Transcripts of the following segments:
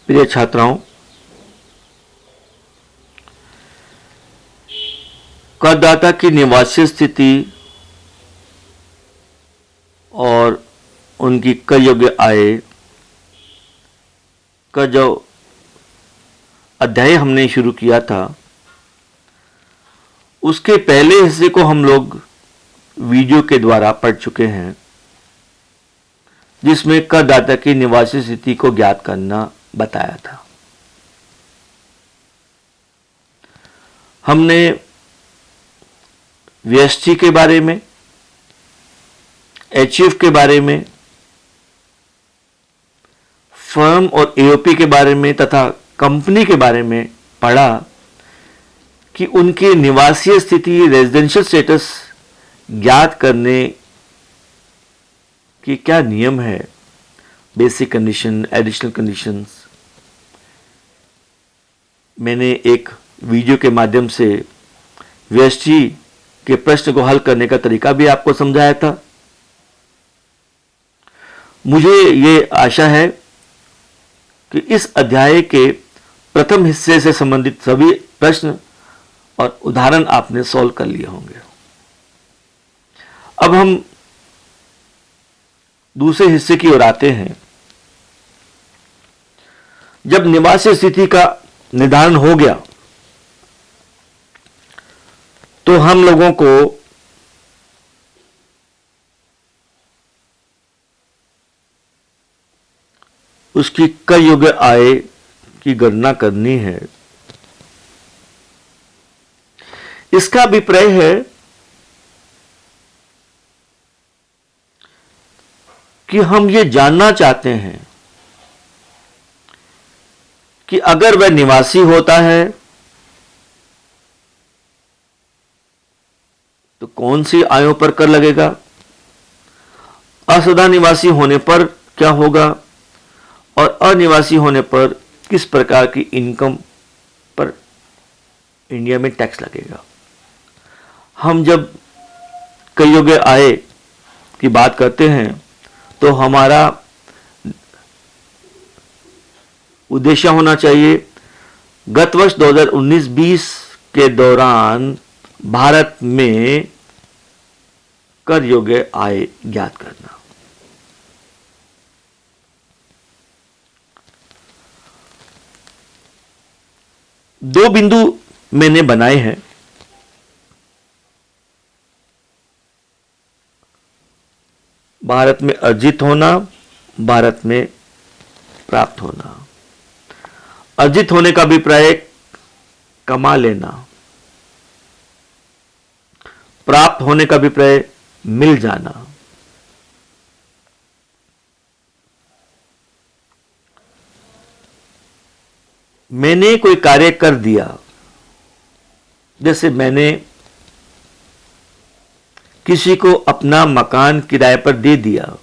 प्रिय छात्राओं, करदाता की निवासीय स्थिति और उनकी कर योग्य आय का जो अध्याय हमने शुरू किया था, उसके पहले हिस्से को हम लोग वीडियो के द्वारा पढ़ चुके हैं, जिसमें करदाता की निवासीय स्थिति को ज्ञात करना बताया था। हमने व्यष्टि के बारे में, एचयूएफ के बारे में, फर्म और एओपी के बारे में तथा कंपनी के बारे में पढ़ा कि उनके निवासीय स्थिति, रेजिडेंशियल स्टेटस ज्ञात करने की क्या नियम है, बेसिक कंडीशन, एडिशनल कंडीशंस। मैंने एक वीडियो के माध्यम से व्यष्टि के प्रश्न को हल करने का तरीका भी आपको समझाया था। मुझे ये आशा है कि इस अध्याय के प्रथम हिस्से से संबंधित सभी प्रश्न और उदाहरण आपने सॉल्व कर लिए होंगे। अब हम दूसरे हिस्से की ओर आते हैं। जब निवासीय स्थिति का निर्धारण हो गया तो हम लोगों को उसकी कर योग्य आय की गणना करनी है। इसका अभिप्राय है कि हम ये जानना चाहते हैं कि अगर वह निवासी होता है तो कौन सी आयों पर कर लगेगा, असदा निवासी होने पर क्या होगा और अनिवासी होने पर किस प्रकार की इनकम पर इंडिया में टैक्स लगेगा। हम जब कर योग्य आय की बात करते हैं तो हमारा उद्देश्य होना चाहिए गत वर्ष 2019-20 के दौरान भारत में कर योग्य आय ज्ञात करना। दो बिंदु मैंने बनाए हैं। भारत में अर्जित होना, भारत में प्राप्त होना। अर्जित होने का अभिप्राय कमा लेना, प्राप्त होने का अभिप्राय मिल जाना। मैंने कोई कार्य कर दिया, जैसे मैंने किसी को अपना मकान किराए पर दे दिया,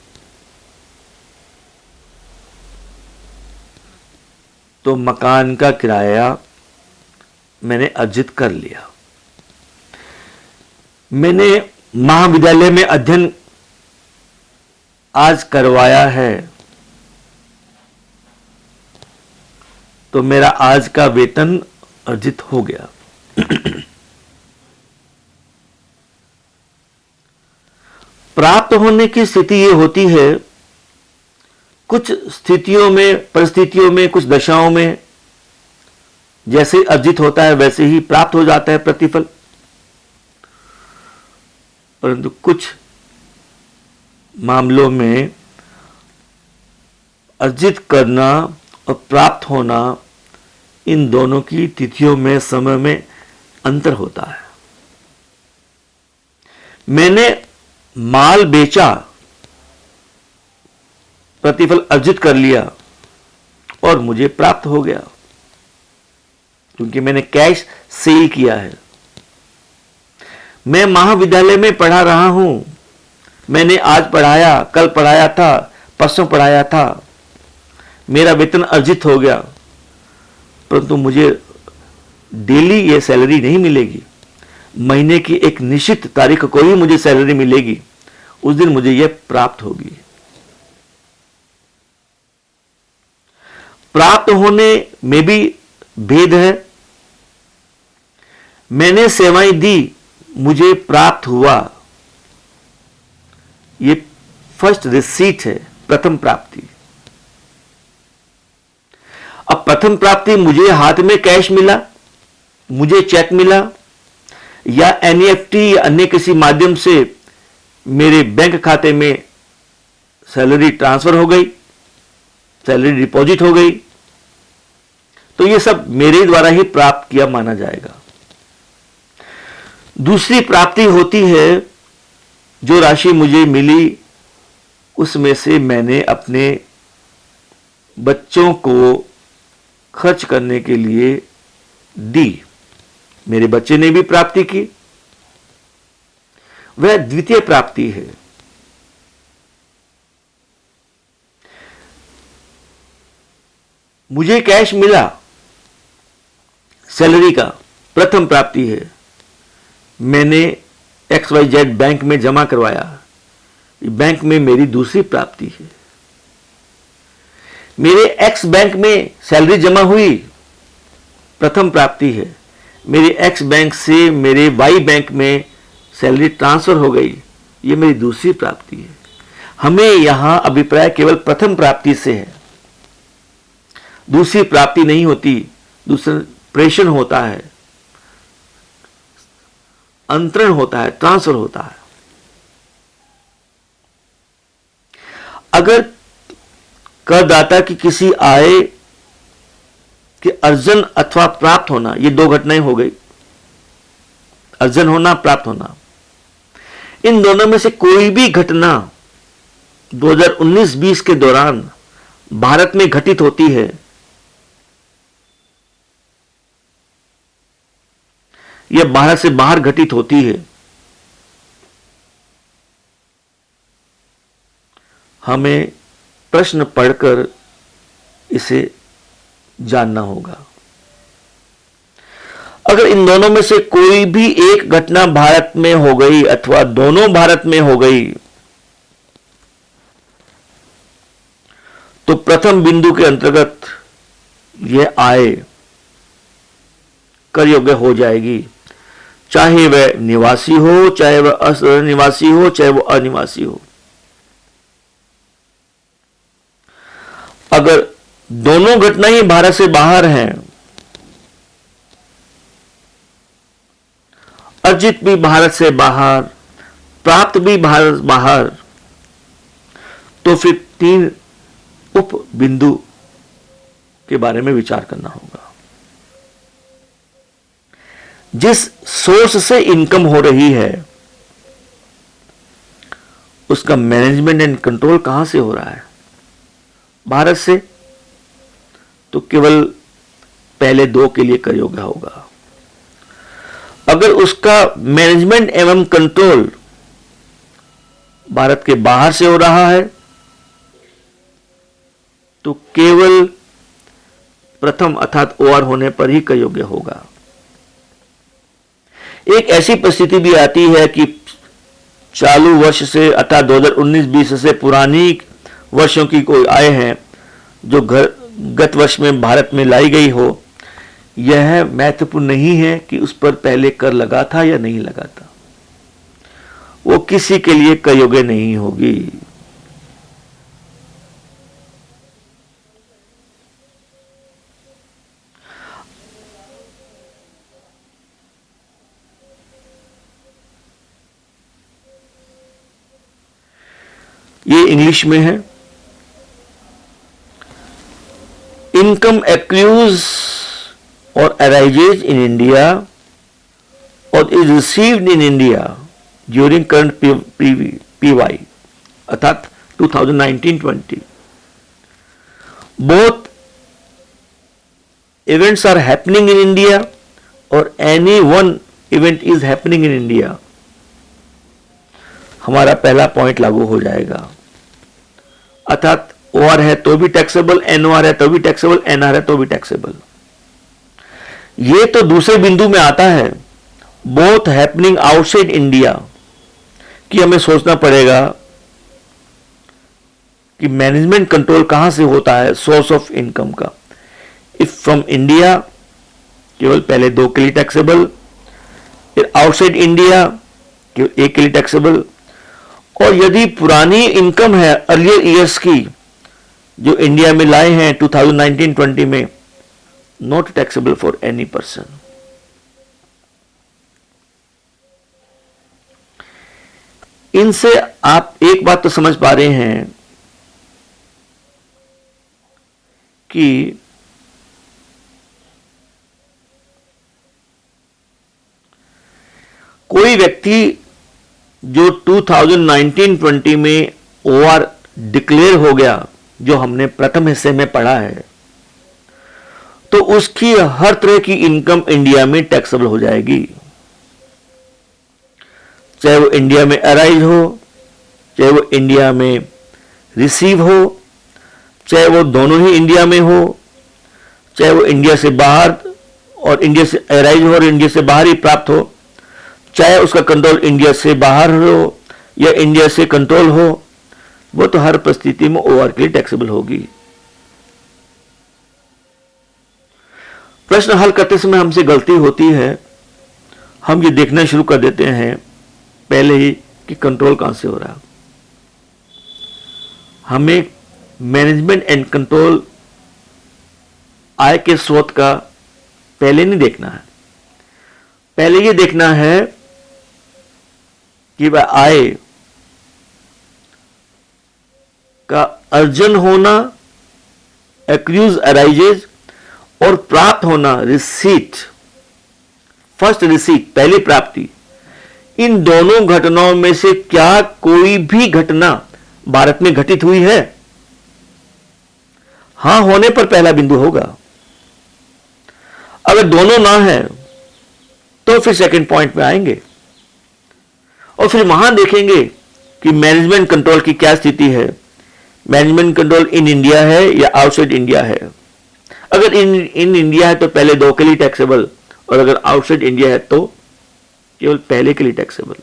तो मकान का किराया मैंने अर्जित कर लिया। मैंने महाविद्यालय में अध्ययन आज करवाया है, तो मेरा आज का वेतन अर्जित हो गया। प्राप्त होने की स्थिति यह होती है, कुछ स्थितियों में, परिस्थितियों में, कुछ दशाओं में जैसे अर्जित होता है वैसे ही प्राप्त हो जाता है प्रतिफल। परंतु कुछ मामलों में अर्जित करना और प्राप्त होना, इन दोनों की तिथियों में, समय में अंतर होता है। मैंने माल बेचा, प्रतिफल अर्जित कर लिया और मुझे प्राप्त हो गया, क्योंकि मैंने कैश सेल किया है। मैं महाविद्यालय में पढ़ा रहा हूं, मैंने आज पढ़ाया, कल पढ़ाया था, परसों पढ़ाया था, मेरा वेतन अर्जित हो गया, परंतु मुझे डेली ये सैलरी नहीं मिलेगी। महीने की एक निश्चित तारीख को ही मुझे सैलरी मिलेगी, उस दिन मुझे यह प्राप्त होगी। प्राप्त होने में भी भेद है। मैंने सेवाएं दी, मुझे प्राप्त हुआ, ये फर्स्ट रिसीट है, प्रथम प्राप्ति। अब प्रथम प्राप्ति मुझे हाथ में कैश मिला, मुझे चेक मिला, या एनईएफटी या अन्य किसी माध्यम से मेरे बैंक खाते में सैलरी ट्रांसफर हो गई, सैलरी डिपॉजिट हो गई, तो ये सब मेरे द्वारा ही प्राप्त किया माना जाएगा। दूसरी प्राप्ति होती है, जो राशि मुझे मिली उसमें से मैंने अपने बच्चों को खर्च करने के लिए दी, मेरे बच्चे ने भी प्राप्ति की, वह द्वितीय प्राप्ति है। मुझे कैश मिला, सैलरी का, प्रथम प्राप्ति है। मैंने XYZ बैंक में जमा करवाया, बैंक में मेरी दूसरी प्राप्ति है। मेरे X बैंक में सैलरी जमा हुई, प्रथम प्राप्ति है। मेरे X बैंक से मेरे Y बैंक में सैलरी ट्रांसफर हो गई, ये मेरी दूसरी प्राप्ति है। हमें यहां अभिप्राय केवल प्रथम प्राप्ति से है, दूसरी प्राप्ति नहीं होती, दूसरा प्रेषण होता है, अंतरण होता है, ट्रांसफर होता है। अगर करदाता की किसी आय के अर्जन अथवा प्राप्त होना, ये दो घटनाएं हो गई, अर्जन होना, प्राप्त होना, इन दोनों में से कोई भी घटना 2019-20 के दौरान भारत में घटित होती है, यह भारत से बाहर घटित होती है, हमें प्रश्न पढ़कर इसे जानना होगा। अगर इन दोनों में से कोई भी एक घटना भारत में हो गई अथवा दोनों भारत में हो गई, तो प्रथम बिंदु के अंतर्गत यह आय कर योग्य हो जाएगी, चाहे वह निवासी हो, चाहे वह अनिवासी हो, चाहे वह अनिवासी हो। अगर दोनों घटना ही भारत से बाहर हैं, अर्जित भी भारत से बाहर, प्राप्त भी भारत बाहर, तो फिर 3 उप बिंदु के बारे में विचार करना होगा। जिस सोर्स से इनकम हो रही है, उसका मैनेजमेंट एंड कंट्रोल कहां से हो रहा है? भारत से, तो केवल पहले 2 के लिए कर योग्य होगा। अगर उसका मैनेजमेंट एवं कंट्रोल भारत के बाहर से हो रहा है, तो केवल प्रथम अर्थात OR होने पर ही कर योग्य होगा। एक ऐसी परिस्थिति भी आती है कि चालू वर्ष से अर्थात 2019-20 से पुरानी वर्षों की कोई आय है जो गत वर्ष में भारत में लाई गई हो, यह महत्वपूर्ण नहीं है कि उस पर पहले कर लगा था या नहीं लगा था, वो किसी के लिए कर योग्य नहीं होगी। ये इंग्लिश में है। Income accrues or arises in India or is received in India during current PY अर्थात 2019-20। Both events are happening in India or any one event is happening in India. हमारा पहला पॉइंट लागू हो जाएगा, अर्थात OR है तो भी टैक्सेबल, NOR है तो भी टैक्सेबल, NR है तो भी टैक्सेबल। ये तो दूसरे बिंदु में आता है, बोथ हैपनिंग आउटसाइड इंडिया, कि हमें सोचना पड़ेगा कि मैनेजमेंट कंट्रोल कहां से होता है, सोर्स ऑफ इनकम का। इफ फ्रॉम इंडिया केवल पहले 2 के लिए टैक्सेबल, फिर आउटसाइड इंडिया केवल 1 के लिए टैक्सेबल, और यदि पुरानी इनकम है अर्लियर ईयर्स की जो इंडिया में लाए हैं 2019-20 में, not taxable for any person. इनसे आप एक बात तो समझ पा रहे हैं कि कोई व्यक्ति जो 2019-20 में ओआर डिक्लेयर हो गया, जो हमने प्रथम हिस्से में पढ़ा है, तो उसकी हर तरह की इनकम इंडिया में टैक्सेबल हो जाएगी, चाहे वो इंडिया में अराइज हो, चाहे वो इंडिया में रिसीव हो, चाहे वो दोनों ही इंडिया में हो, चाहे वो इंडिया से बाहर और इंडिया से अराइज हो और इंडिया से बाहर ही प्राप्त हो, चाहे उसका कंट्रोल इंडिया से बाहर हो या इंडिया से कंट्रोल हो, वो तो हर परिस्थिति में ओआर के लिए टैक्सेबल होगी। प्रश्न हल करते समय हमसे गलती होती है, हम ये देखना शुरू कर देते हैं पहले ही कि कंट्रोल कहां से हो रहा है। हमें मैनेजमेंट एंड कंट्रोल आय के स्रोत का पहले नहीं देखना है, पहले ये देखना है कि वह आय का अर्जन होना, एक्रूज अराइजेज, और प्राप्त होना रिसीट, फर्स्ट रिसीट पहली प्राप्ति, इन दोनों घटनाओं में से क्या कोई भी घटना भारत में घटित हुई है? हां होने पर पहला बिंदु होगा। अगर दोनों ना है तो फिर सेकंड पॉइंट में आएंगे और फिर वहां देखेंगे कि मैनेजमेंट कंट्रोल की क्या स्थिति है, मैनेजमेंट कंट्रोल इन इंडिया है या आउटसाइड इंडिया है। अगर इन इंडिया है तो पहले 2 के लिए टैक्सेबल, और अगर आउटसाइड इंडिया है तो केवल पहले के लिए टैक्सेबल।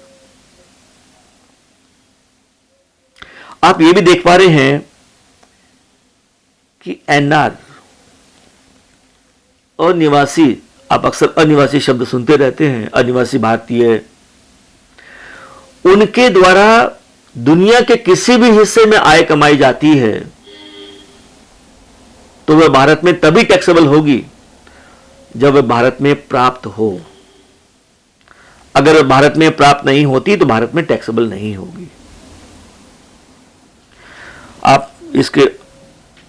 आप ये भी देख पा रहे हैं कि एनआर अनिवासी, आप अक्सर अनिवासी शब्द सुनते रहते हैं, अनिवासी भारतीय, उनके द्वारा दुनिया के किसी भी हिस्से में आय कमाई जाती है तो वह भारत में तभी टैक्सेबल होगी जब वह भारत में प्राप्त हो। अगर वह भारत में प्राप्त नहीं होती तो भारत में टैक्सेबल नहीं होगी। आप इसके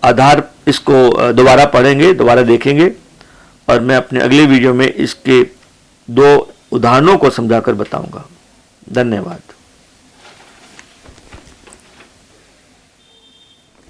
आधार इसको दोबारा पढ़ेंगे, दोबारा देखेंगे, और मैं अपने अगले वीडियो में इसके 2 उदाहरणों को समझाकर बताऊंगा। धन्यवाद।